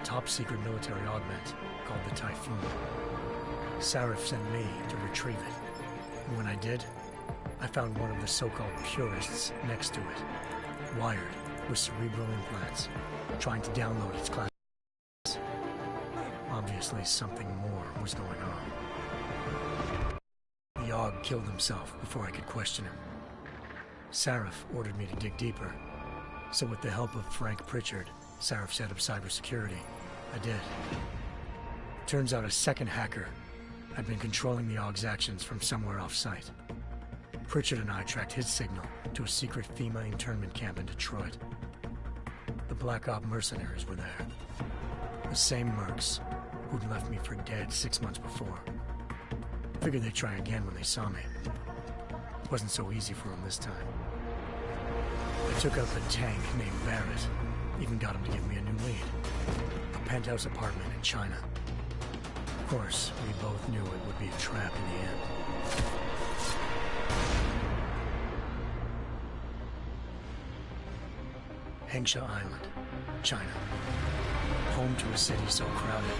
top-secret military augment called the Typhoon. Sarif sent me to retrieve it, and when I did, I found one of the so-called purists next to it, wired with cerebral implants, trying to download its class. Obviously, something more was going on. The Aug killed himself before I could question him. Sarif ordered me to dig deeper, so with the help of Frank Pritchard, Sarif's head of cybersecurity, I did. Turns out a second hacker had been controlling the Aug's actions from somewhere off-site. Pritchard and I tracked his signal to a secret FEMA internment camp in Detroit. The Black Op mercenaries were there. The same mercs who'd left me for dead 6 months before. Figured they'd try again when they saw me. It wasn't so easy for them this time. I took out the tank named Barrett, even got him to give me a new lead. A penthouse apartment in China. Of course, we both knew it would be a trap in the end. Hengsha Island, China. Home to a city so crowded,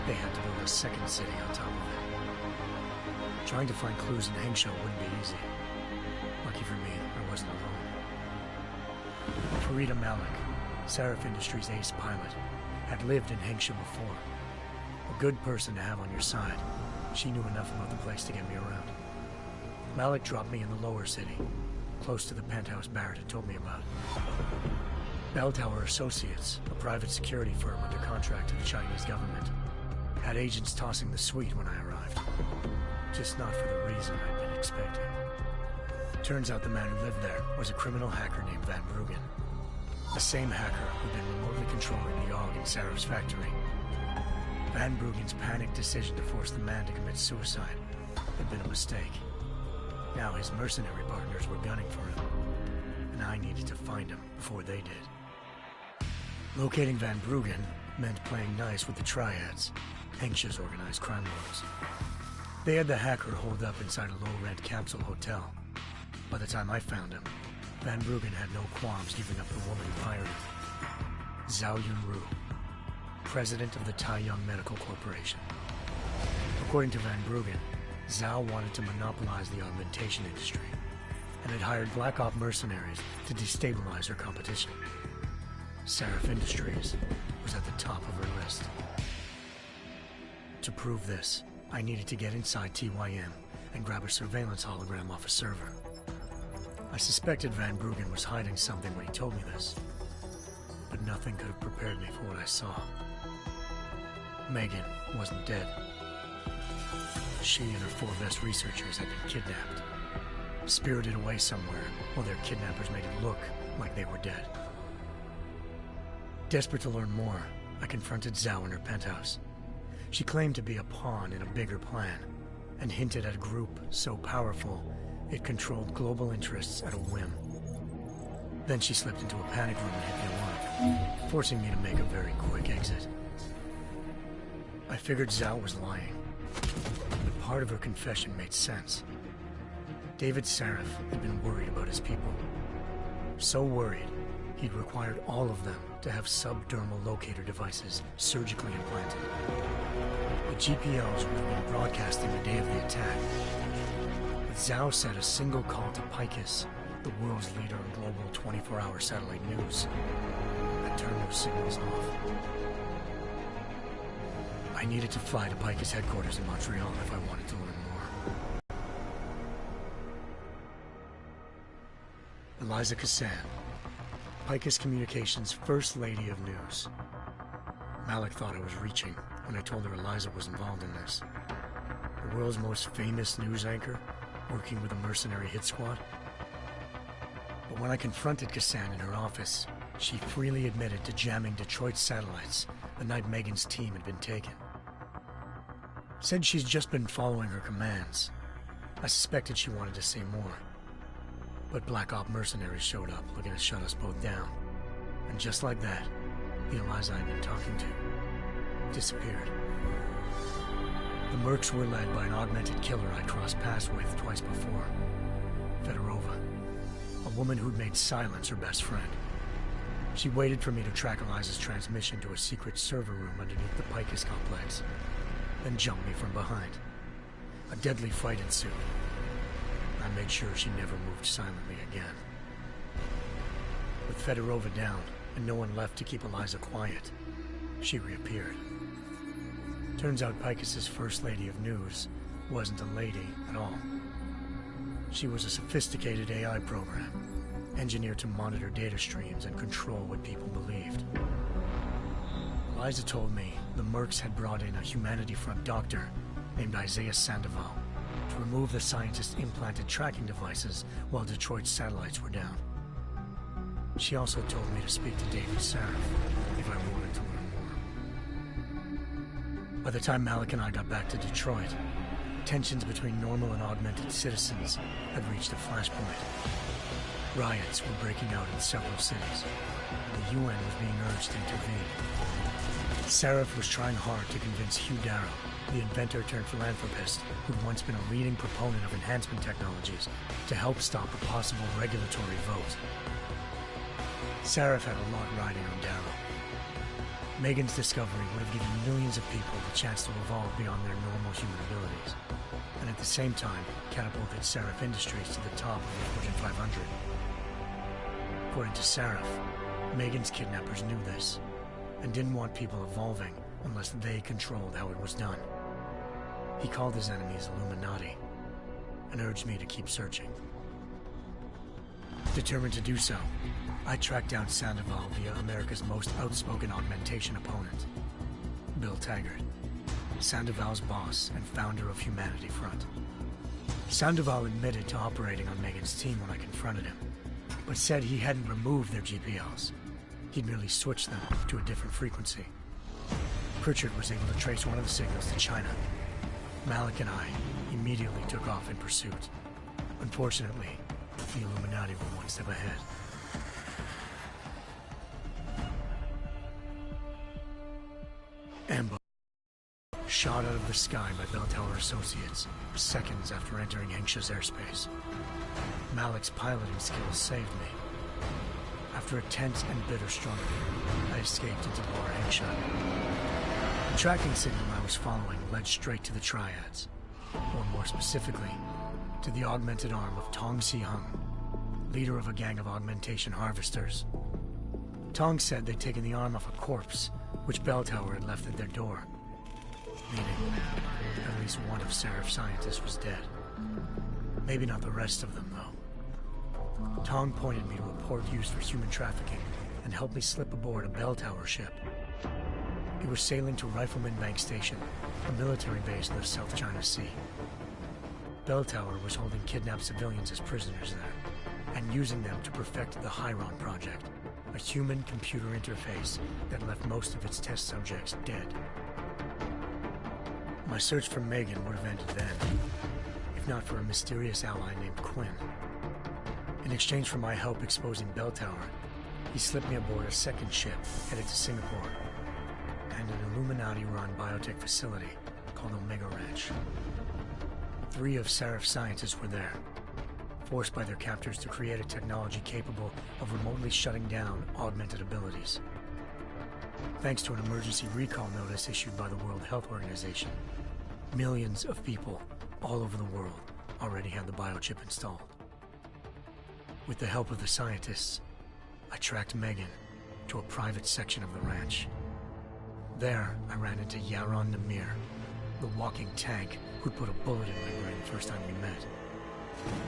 they had to build a second city on top of it. Trying to find clues in Hengsha wouldn't be easy. Lucky for me, I wasn't alone. Farida Malik, Sarif Industries' ace pilot, had lived in Hengsha before. A good person to have on your side. She knew enough about the place to get me around. Malik dropped me in the lower city, close to the penthouse Barrett had told me about. Bell Tower Associates, a private security firm under contract to the Chinese government, had agents tossing the suite when I arrived. Just not for the reason I'd been expecting. Turns out the man who lived there was a criminal hacker named Van Bruggen. The same hacker who'd been remotely controlling the Aug in Sarif's factory. Van Bruggen's panicked decision to force the man to commit suicide had been a mistake. Now his mercenary partners were gunning for him, and I needed to find him before they did. Locating Van Bruggen meant playing nice with the Triads, Hengsha's organized crime lords. They had the hacker holed up inside a low-rent capsule hotel. By the time I found him, Van Bruggen had no qualms giving up the woman who hired him. Zhao Yunru, president of the Taiyang Medical Corporation. According to Van Bruggen, Zhao wanted to monopolize the augmentation industry and had hired Black Op mercenaries to destabilize her competition. Sarif Industries was at the top of her list. To prove this, I needed to get inside TYM and grab a surveillance hologram off a server. I suspected Van Bruggen was hiding something when he told me this, but nothing could have prepared me for what I saw. Megan wasn't dead. She and her 4 best researchers had been kidnapped, spirited away somewhere while their kidnappers made it look like they were dead. Desperate to learn more, I confronted Zhao in her penthouse. She claimed to be a pawn in a bigger plan, and hinted at a group so powerful it controlled global interests at a whim. Then she slipped into a panic room and hit the alarm, forcing me to make a very quick exit. I figured Zhao was lying, but part of her confession made sense. David Sarif had been worried about his people. So worried, he'd required all of them to have subdermal locator devices surgically implanted. The GPLs would have been broadcasting the day of the attack. But Zhao said a single call to Picus, the world's leader in global 24-hour satellite news, had turned those signals off. I needed to fly to Picus headquarters in Montreal if I wanted to learn more. Eliza Cassan, Picus Communications' First Lady of News. Malik thought I was reaching when I told her Eliza was involved in this. The world's most famous news anchor, working with a mercenary hit squad. But when I confronted Cassan in her office, she freely admitted to jamming Detroit satellites the night Megan's team had been taken. Said she's just been following her commands. I suspected she wanted to say more. But Black Op mercenaries showed up looking to shut us both down. And just like that, the Eliza I'd been talking to disappeared. The mercs were led by an augmented killer I'd crossed paths with twice before, Fedorova, a woman who'd made silence her best friend. She waited for me to track Eliza's transmission to a secret server room underneath the Picus complex, then jumped me from behind. A deadly fight ensued. I made sure she never moved silently again. With Fedorova down and no one left to keep Eliza quiet, she reappeared. Turns out Picus's first lady of news wasn't a lady at all. She was a sophisticated AI program, engineered to monitor data streams and control what people believed. Eliza told me the Mercs had brought in a Humanity Front doctor named Isaiah Sandoval to remove the scientist's implanted tracking devices while Detroit's satellites were down. She also told me to speak to David Sarif if I wanted to learn more. By the time Malik and I got back to Detroit, tensions between normal and augmented citizens had reached a flashpoint. Riots were breaking out in several cities, and the UN was being urged to intervene. Sarif was trying hard to convince Hugh Darrow, the inventor-turned-philanthropist who'd once been a leading proponent of enhancement technologies, to help stop a possible regulatory vote. Sarif had a lot riding on Darrow. Megan's discovery would have given millions of people the chance to evolve beyond their normal human abilities, and at the same time catapulted Sarif Industries to the top of the Fortune 500. According to Sarif, Megan's kidnappers knew this, and didn't want people evolving unless they controlled how it was done. He called his enemies Illuminati, and urged me to keep searching. Determined to do so, I tracked down Sandoval via America's most outspoken augmentation opponent, Bill Taggart, Sandoval's boss and founder of Humanity Front. Sandoval admitted to operating on Megan's team when I confronted him, but said he hadn't removed their GPLs. He'd merely switched them to a different frequency. Pritchard was able to trace one of the signals to China. Malik and I immediately took off in pursuit. Unfortunately, the Illuminati were one step ahead. Ambush. Shot out of the sky by Bell Tower Associates seconds after entering Hengsha's airspace. Malik's piloting skills saved me. After a tense and bitter struggle, I escaped into Lower Hengsha. The tracking signal I was following led straight to the Triads, or more specifically, to the augmented arm of Tong Si-hung, leader of a gang of augmentation harvesters. Tong said they'd taken the arm off a corpse, which Bell Tower had left at their door, meaning at least one of Sarif's scientists was dead. Maybe not the rest of them, though. Tong pointed me to a port used for human trafficking and helped me slip aboard a Bell Tower ship. It was sailing to Rifleman Bank Station, a military base in the South China Sea. Bell Tower was holding kidnapped civilians as prisoners there, and using them to perfect the Hyron Project, a human-computer interface that left most of its test subjects dead. My search for Megan would have ended then, if not for a mysterious ally named Quinn. In exchange for my help exposing Bell Tower, he slipped me aboard a second ship headed to Singapore, and an Illuminati-run biotech facility called Omega Ranch. 3 of Sarif's scientists were there, forced by their captors to create a technology capable of remotely shutting down augmented abilities. Thanks to an emergency recall notice issued by the World Health Organization, millions of people all over the world already had the biochip installed. With the help of the scientists, I tracked Megan to a private section of the ranch. There, I ran into Yaron Namir, the walking tank who'd put a bullet in my brain the first time we met.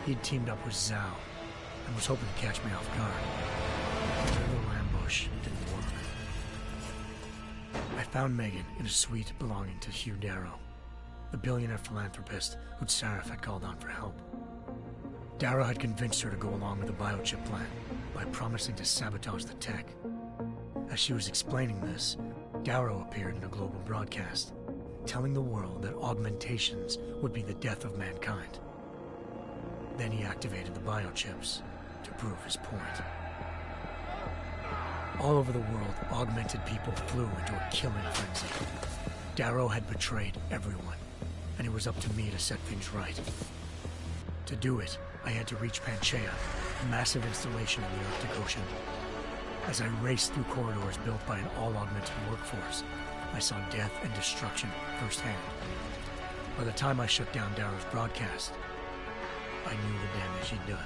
He'd teamed up with Zhao and was hoping to catch me off guard. The little ambush didn't work. I found Megan in a suite belonging to Hugh Darrow, the billionaire philanthropist who'd Sarif had called on for help. Darrow had convinced her to go along with the biochip plan by promising to sabotage the tech. As she was explaining this, Darrow appeared in a global broadcast, telling the world that augmentations would be the death of mankind. Then he activated the biochips to prove his point. All over the world, augmented people flew into a killing frenzy. Darrow had betrayed everyone, and it was up to me to set things right. To do it, I had to reach Panchaea, a massive installation in the Arctic Ocean. As I raced through corridors built by an all-augmented workforce, I saw death and destruction firsthand. By the time I shut down Darrow's broadcast, I knew the damage he'd done.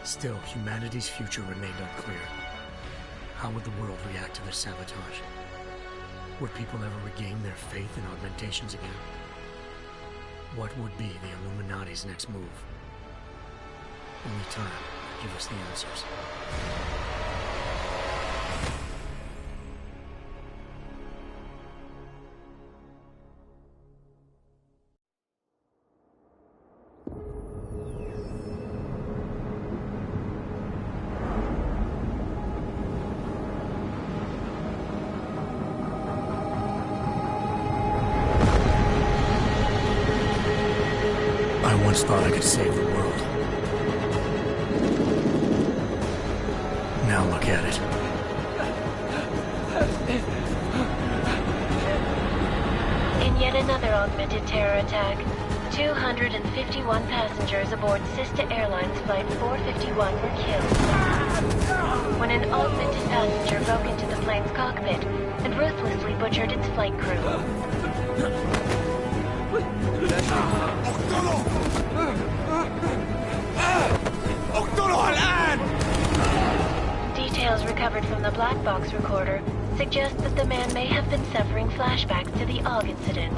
Still, humanity's future remained unclear. How would the world react to this sabotage? Would people ever regain their faith in augmentations again? What would be the Illuminati's next move? Only time could give us the answers. I once thought I could save the world. Now look at it. In yet another augmented terror attack, 251 passengers aboard Sister Airlines Flight 451 were killed when an augmented passenger broke into the plane's cockpit and ruthlessly butchered its flight crew. Details recovered from the black box recorder suggest that the man may have been suffering flashbacks to the AUG incident.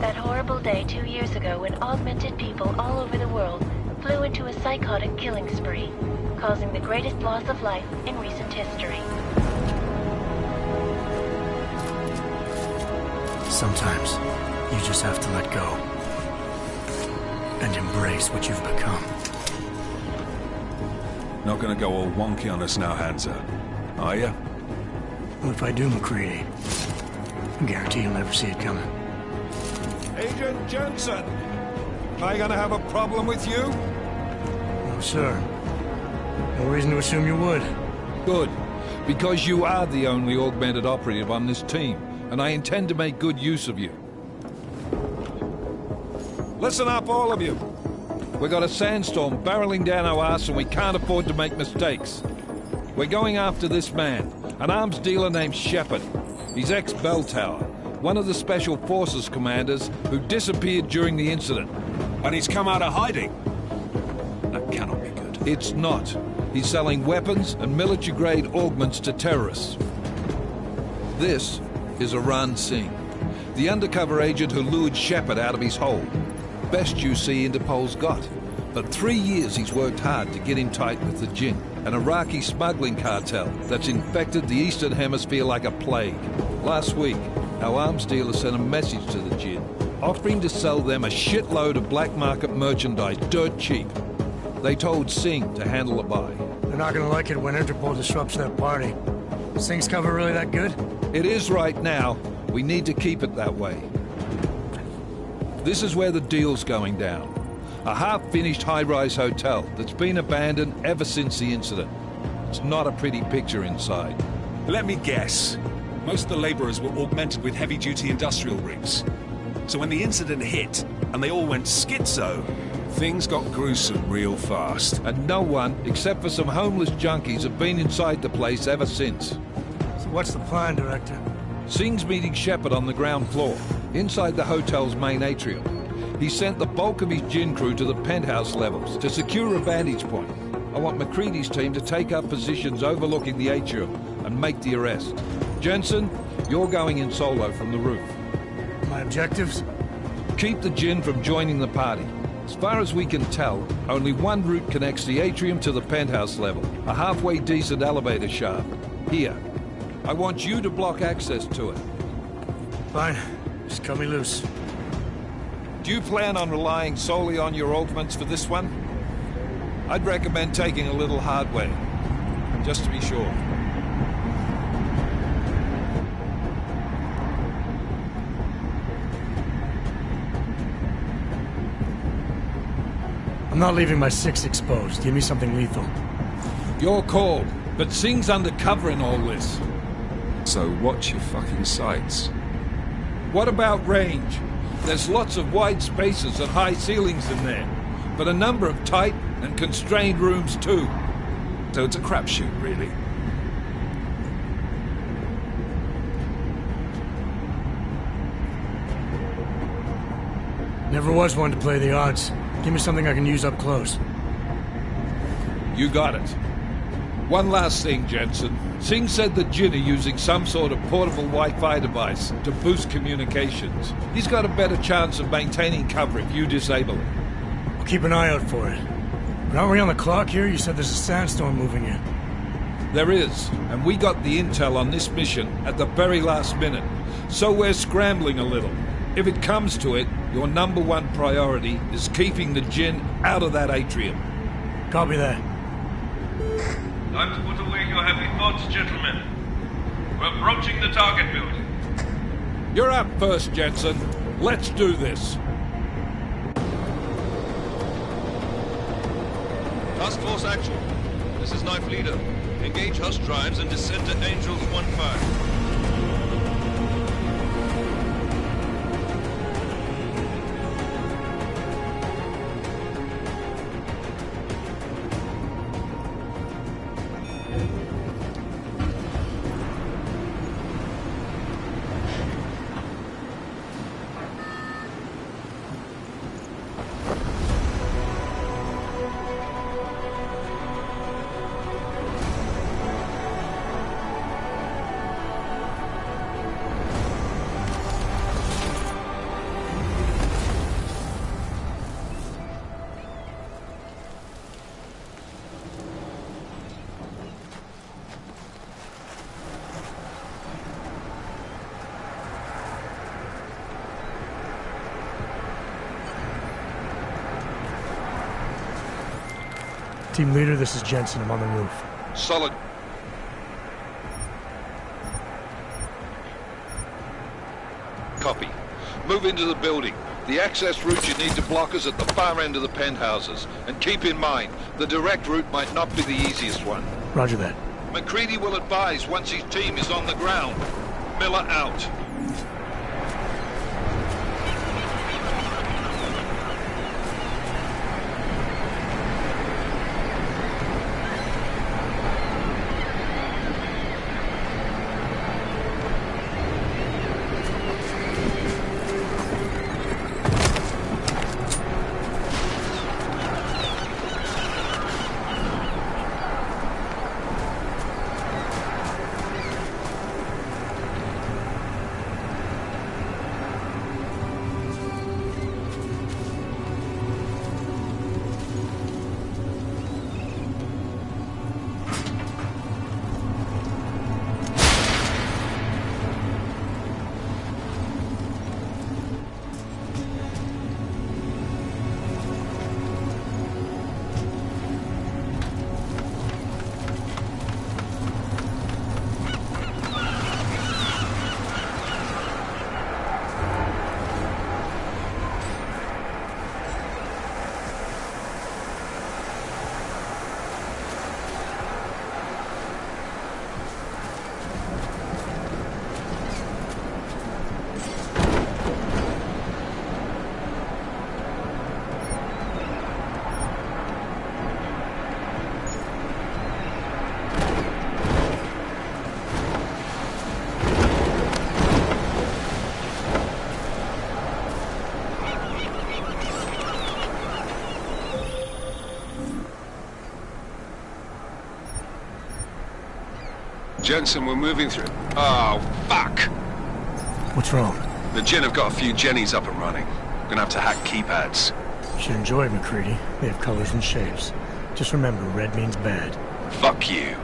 That horrible day 2 years ago when augmented people all over the world flew into a psychotic killing spree, causing the greatest loss of life in recent history. Sometimes, you just have to let go. And embrace what you've become. Not gonna go all wonky on us now, Hansa, are you? What if I do, McCready? I guarantee you'll never see it coming. Agent Jensen! Am I gonna have a problem with you? No, sir. No reason to assume you would. Good. Because you are the only augmented operative on this team, and I intend to make good use of you. Listen up, all of you. We got a sandstorm barreling down our arse and we can't afford to make mistakes. We're going after this man, an arms dealer named Shepard. He's ex-Bell Tower, one of the Special Forces commanders who disappeared during the incident. And he's come out of hiding? That cannot be good. It's not. He's selling weapons and military-grade augments to terrorists. This is Aran Singh, the undercover agent who lured Shepard out of his hole. Best you see Interpol's got. But 3 years he's worked hard to get in tight with the Jinn, an Iraqi smuggling cartel that's infected the Eastern Hemisphere like a plague. Last week, our arms dealer sent a message to the Jinn, offering to sell them a shitload of black market merchandise dirt cheap. They told Singh to handle the buy. They're not gonna like it when Interpol disrupts their party. Is Singh's cover really that good? It is right now. We need to keep it that way. This is where the deal's going down. A half-finished high-rise hotel that's been abandoned ever since the incident. It's not a pretty picture inside. Let me guess. Most of the laborers were augmented with heavy-duty industrial rigs. So when the incident hit, and they all went schizo, things got gruesome real fast. And no one, except for some homeless junkies, have been inside the place ever since. So what's the plan, Director? Singh's meeting Shepard on the ground floor, inside the hotel's main atrium. He sent the bulk of his Jinn crew to the penthouse levels to secure a vantage point. I want McCready's team to take up positions overlooking the atrium and make the arrest. Jensen, you're going in solo from the roof. My objectives? Keep the Jinn from joining the party. As far as we can tell, only one route connects the atrium to the penthouse level, a halfway decent elevator shaft. Here. I want you to block access to it. Fine. Just cut me loose. Do you plan on relying solely on your augments for this one? I'd recommend taking a little hardware, just to be sure. I'm not leaving my six exposed. Give me something lethal. Your call, but Singh's undercover in all this. So watch your fucking sights. What about range? There's lots of wide spaces and high ceilings in there, but a number of tight and constrained rooms too. So it's a crapshoot, really. Never was one to play the odds. Give me something I can use up close. You got it. One last thing, Jensen. Singh said that Jin are using some sort of portable Wi-Fi device to boost communications. He's got a better chance of maintaining cover if you disable it. I'll keep an eye out for it. But aren't we on the clock here? You said there's a sandstorm moving in. There is, and we got the intel on this mission at the very last minute. So we're scrambling a little. If it comes to it, your number one priority is keeping the Jin out of that atrium. Copy that. Time to put away your heavy thoughts, gentlemen. We're approaching the target building. You're up first, Jensen. Let's do this. Task Force Actual. This is Knife Leader. Engage Hush drives and descend to Angels 1-5. Team leader, this is Jensen. I'm on the roof. Solid. Copy. Move into the building. The access route you need to block is at the far end of the penthouses. And keep in mind, the direct route might not be the easiest one. Roger that. McCready will advise once his team is on the ground. Miller out. Jensen, we're moving through. Oh, fuck! What's wrong? The Jin have got a few Jennies up and running. Gonna have to hack keypads. You should enjoy it, McCready. They have colors and shapes. Just remember, red means bad. Fuck you.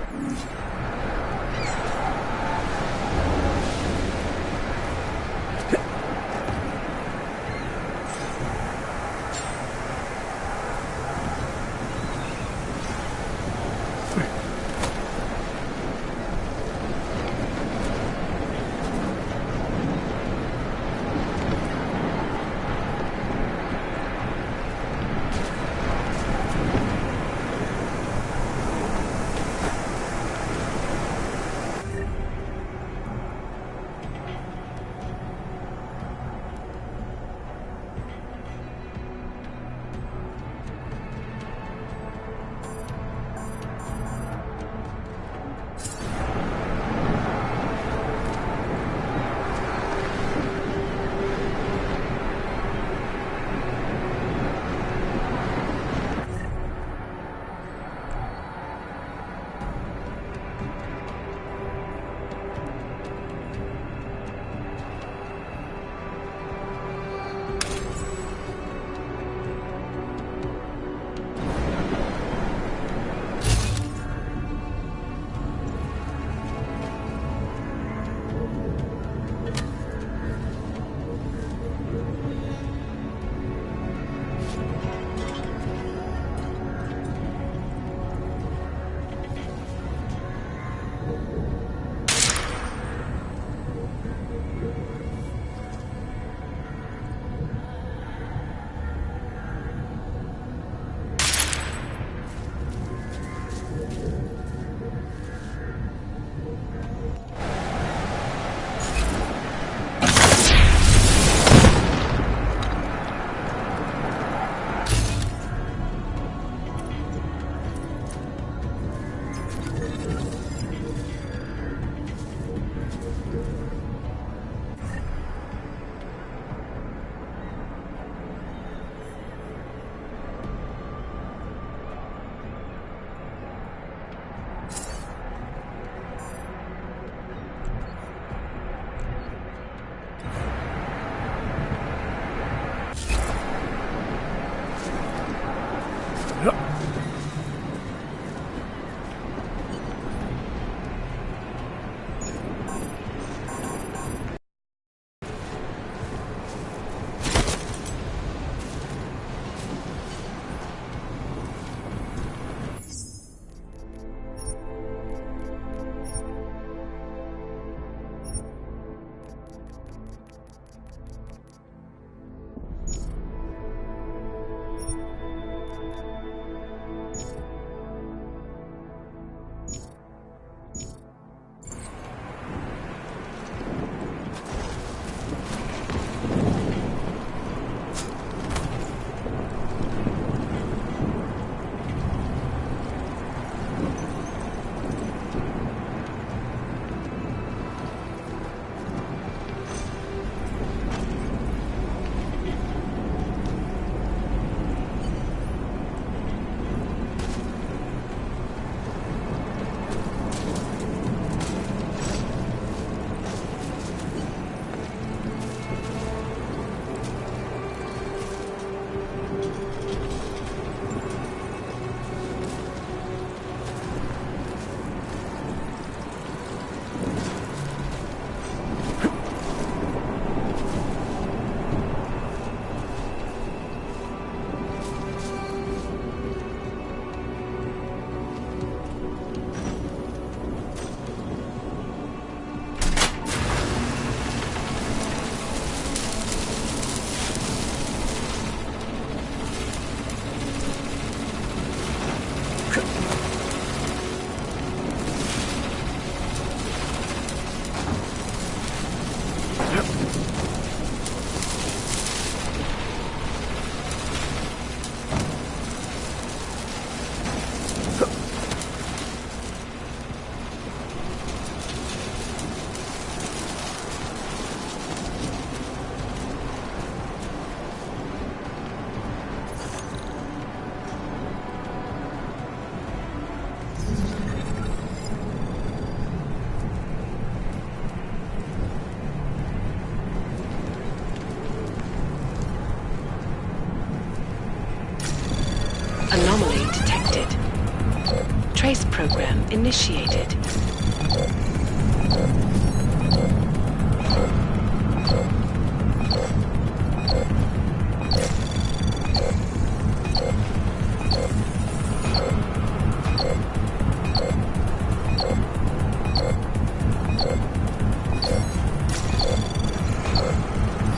program initiated.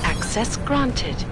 Access granted.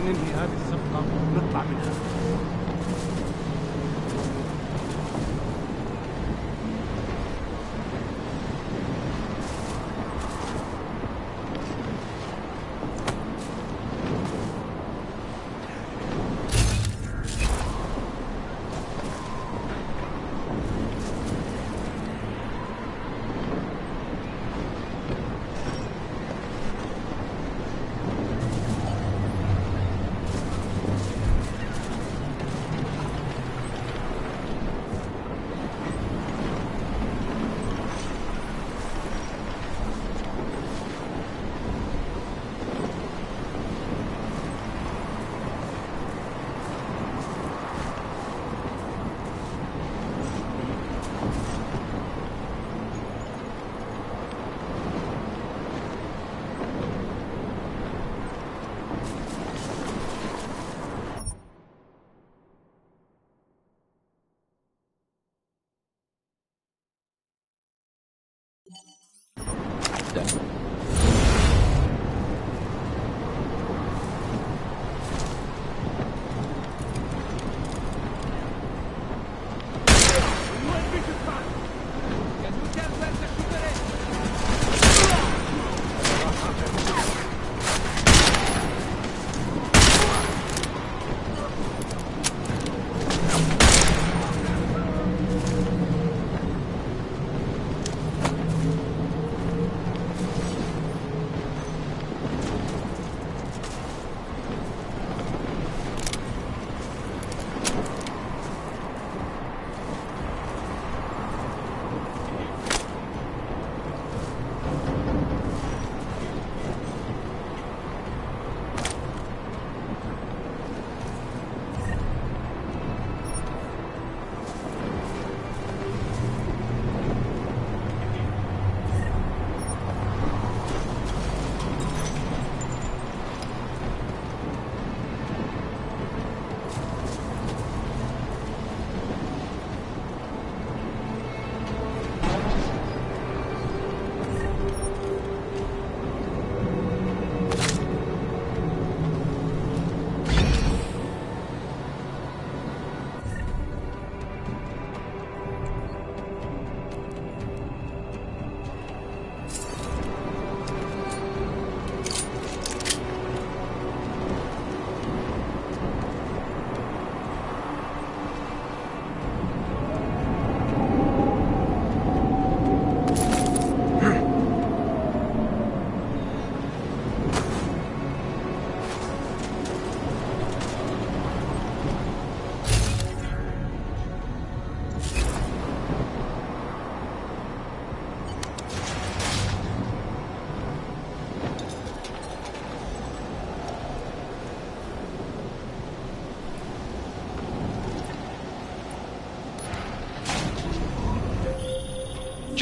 ننهي هذه الصفقة ونطلع منها.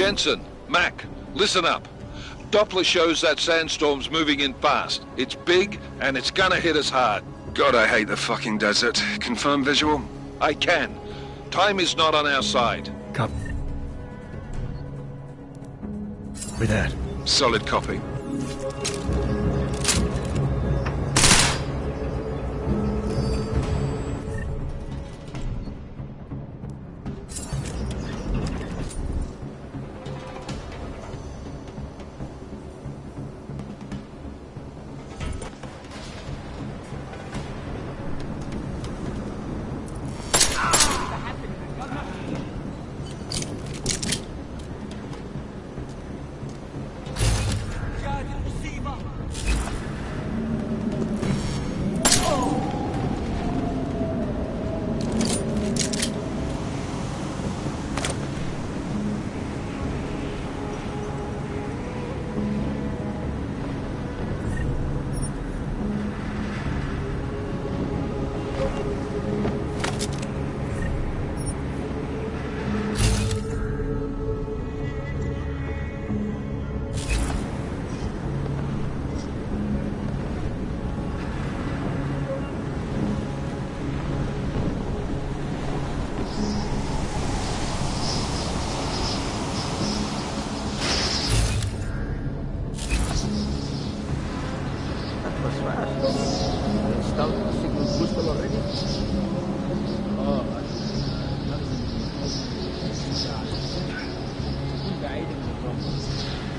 Jensen, Mac, listen up. Doppler shows that sandstorm's moving in fast. It's big, and it's gonna hit us hard. God, I hate the fucking desert. Confirm visual? I can. Time is not on our side. Copy that. Solid copy.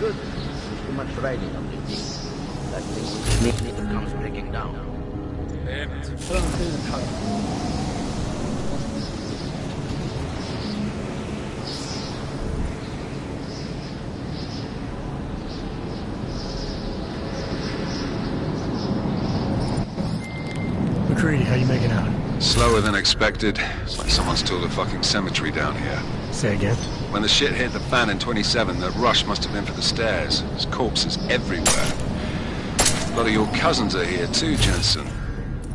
Good. Too much riding on this thing. That thing never comes breaking down. McCready, how you making out? Slower than expected. It's like someone's tilled a fucking cemetery down here. Say again? When the shit hit the fan in 27, the rush must have been for the stairs. There's corpses everywhere. A lot of your cousins are here too, Jensen.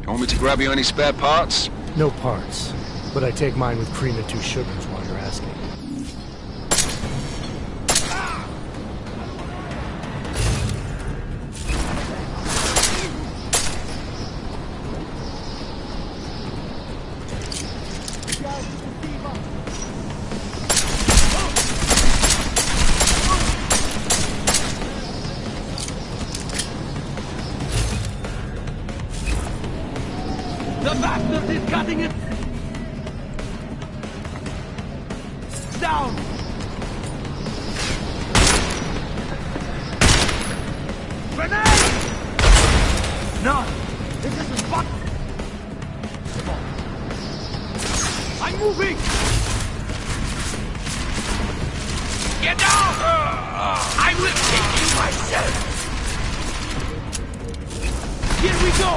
You want me to grab you any spare parts? No parts. But I take mine with cream and 2 sugars while you're asking. The bastard is cutting it down. Grenade! No, this isn't fun. I'm moving. Get down! I will take you myself. Here we go.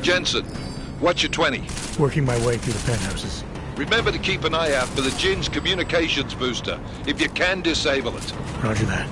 Jensen, What's your 20? Working my way through the penthouses. Remember to keep an eye out for the Jinn's communications booster. If you can, disable it. Roger that.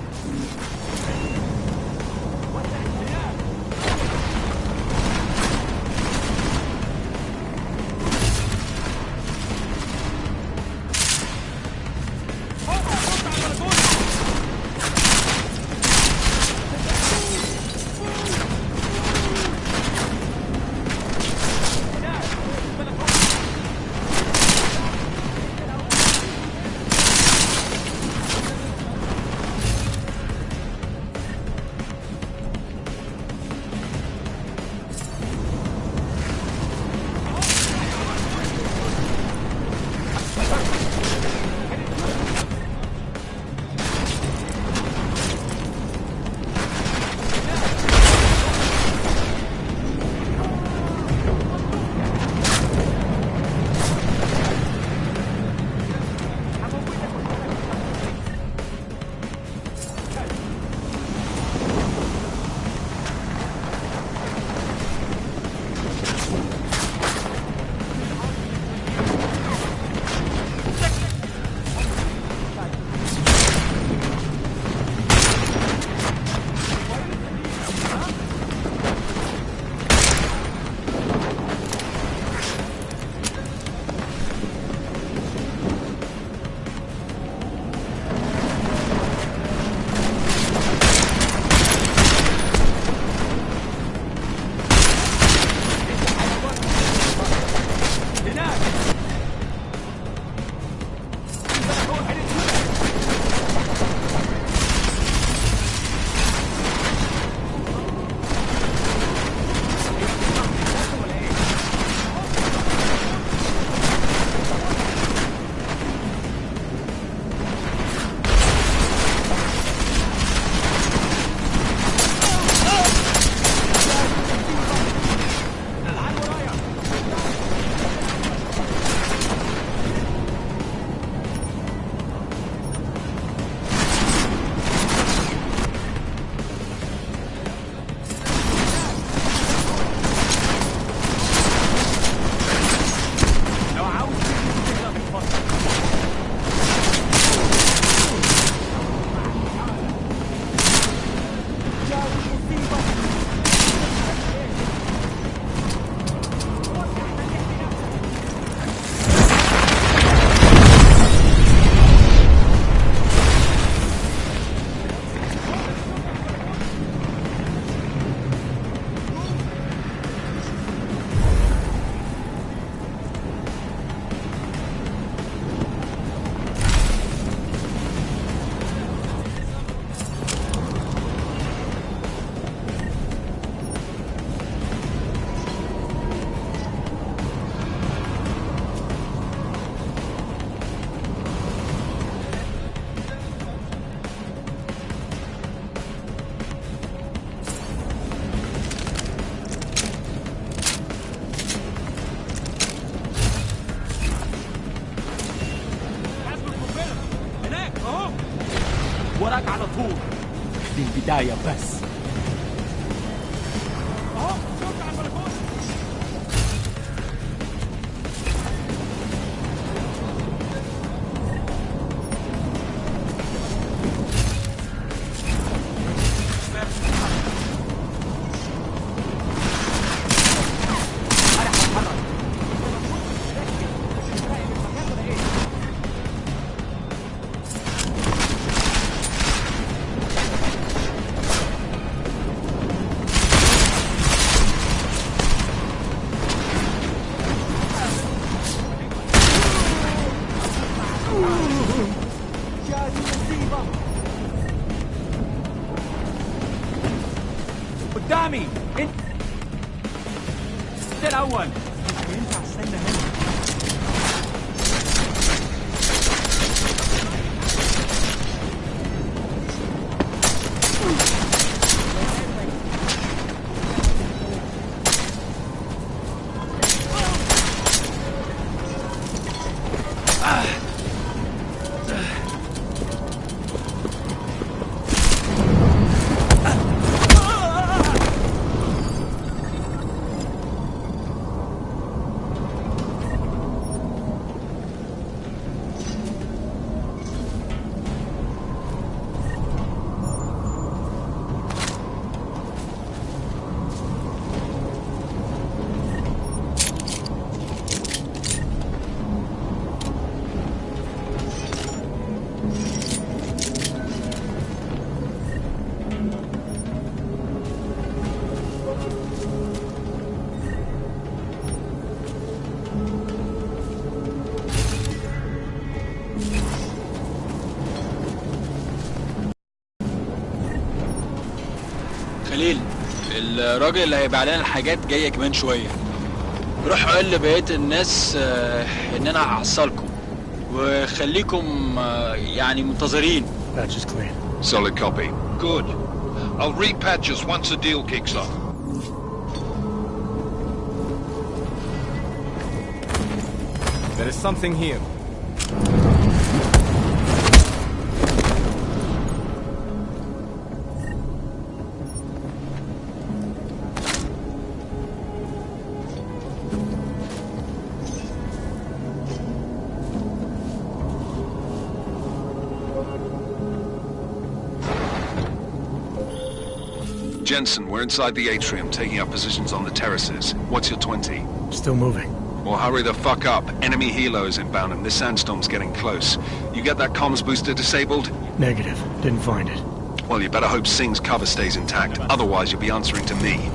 وراك على طول. دي البداية بس. قدامي انت الاول. مش ينفع استنى هنا. خليل، الراجل اللي هيبيع لنا الحاجات جاي كمان شويه. روح قول لبقيه الناس ان انا هحصلكم وخليكم يعني منتظرين. Patch is clean. Solid copy. Good. I'll repatch us once the deal kicks off. There is something here. Jensen, we're inside the atrium, taking up positions on the terraces. What's your 20? Still moving. Well, hurry the fuck up. Enemy helos inbound and this sandstorm's getting close. You get that comms booster disabled? Negative. Didn't find it. Well, you better hope Singh's cover stays intact. Otherwise, you'll be answering to me.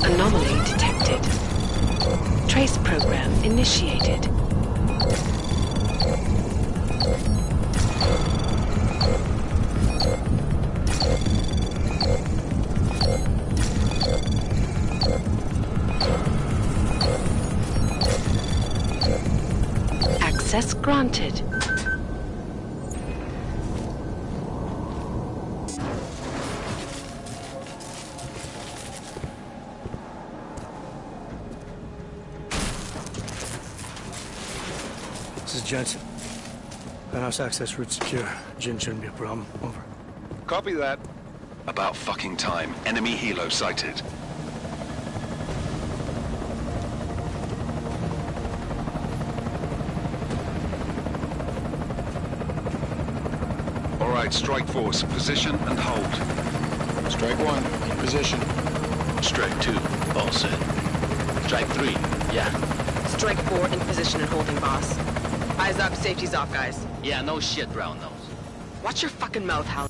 Anomaly detected. Trace program initiated. Access granted. This is Jensen. Penthouse access route secure. Jin shouldn't be a problem. Over. Copy that. About fucking time. Enemy helo sighted. All right, strike force. Position and hold. Strike 1, in position. Strike 2, all set. Strike 3, yeah. Strike 4, in position and holding, boss. Eyes up, safety's off, guys. Yeah, no shit, brown nose. Watch your fucking mouth, Hal.